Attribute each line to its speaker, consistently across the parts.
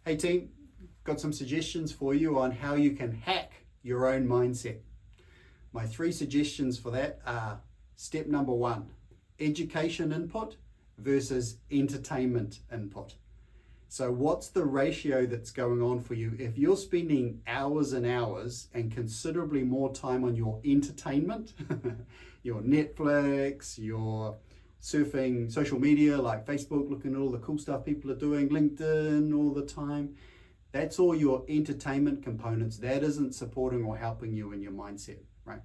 Speaker 1: Hey team, got some suggestions for you on how you can hack your own mindset. My 3 suggestions for that are: step number 1, education input versus entertainment input. So what's the ratio that's going on for you? If you're spending hours and hours and considerably more time on your entertainment, your Netflix, your surfing social media like Facebook, looking at all the cool stuff people are doing, LinkedIn all the time, that's all your entertainment components. That isn't supporting or helping you in your mindset, right?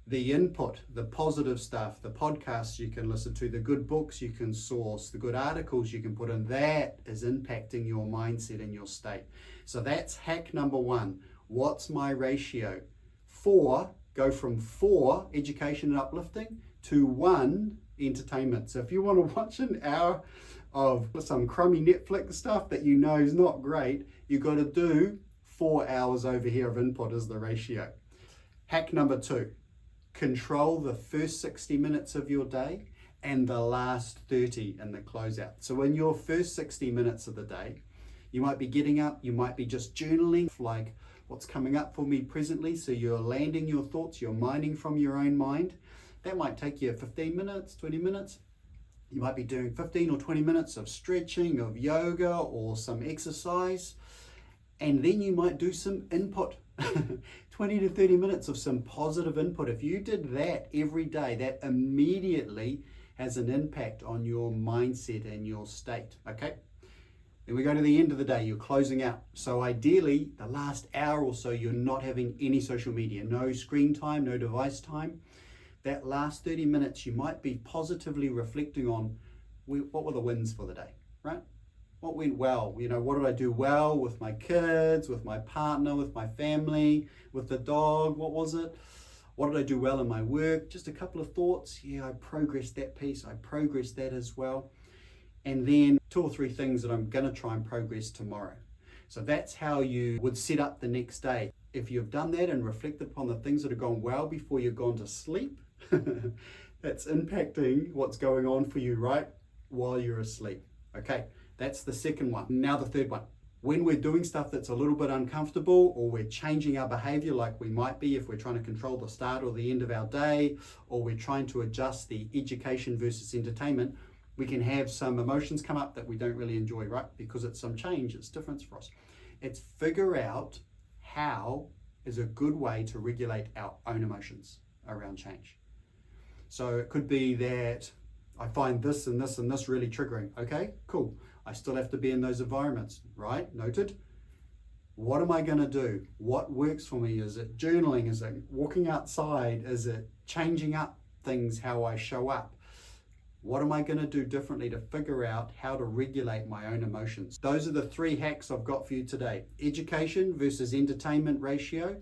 Speaker 1: The input, the positive stuff, the podcasts you can listen to, the good books you can source, the good articles you can put in, that is impacting your mindset and your state. So that's hack number 1. What's my ratio? 4, go from 4, education and uplifting, to 1, entertainment. So if you want to watch an hour of some crummy Netflix stuff that you know is not great, you've got to do 4 hours over here of input as the ratio. Hack number 2, control the first 60 minutes of your day and the last 30 in the closeout. So in your first 60 minutes of the day, you might be getting up, you might be just journaling, like what's coming up for me presently. So you're landing your thoughts, you're mining from your own mind. That might take you 15 minutes, 20 minutes. You might be doing 15 or 20 minutes of stretching, of yoga, or some exercise. And then you might do some input, 20 to 30 minutes of some positive input. If you did that every day, that immediately has an impact on your mindset and your state, okay? Then we go to the end of the day, you're closing out. So ideally, the last hour or so, you're not having any social media, no screen time, no device time. That last 30 minutes, you might be positively reflecting on what were the wins for the day, right? What went well? You know, what did I do well with my kids, with my partner, with my family, with the dog? What was it? What did I do well in my work? Just a couple of thoughts. Yeah, I progressed that piece. I progressed that as well. And then 2 or 3 things that I'm going to try and progress tomorrow. So that's how you would set up the next day. If you've done that and reflected upon the things that have gone well before you've gone to sleep, that's impacting what's going on for you right while you're asleep. Okay, that's the second one. Now the third one. When we're doing stuff that's a little bit uncomfortable, or we're changing our behavior like we might be if we're trying to control the start or the end of our day, or we're trying to adjust the education versus entertainment, we can have some emotions come up that we don't really enjoy, right? Because it's some change, it's difference for us. It's figure out how is a good way to regulate our own emotions around change. So it could be that I find this and this and this really triggering. Okay, cool. I still have to be in those environments, right? Noted. What am I going to do? What works for me? Is it journaling? Is it walking outside? Is it changing up things, how I show up? What am I going to do differently to figure out how to regulate my own emotions? Those are the 3 hacks I've got for you today. Education versus entertainment ratio,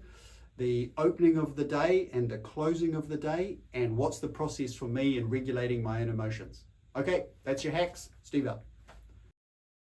Speaker 1: the opening of the day and the closing of the day, and what's the process for me in regulating my own emotions. Okay, that's your hacks. Steve out.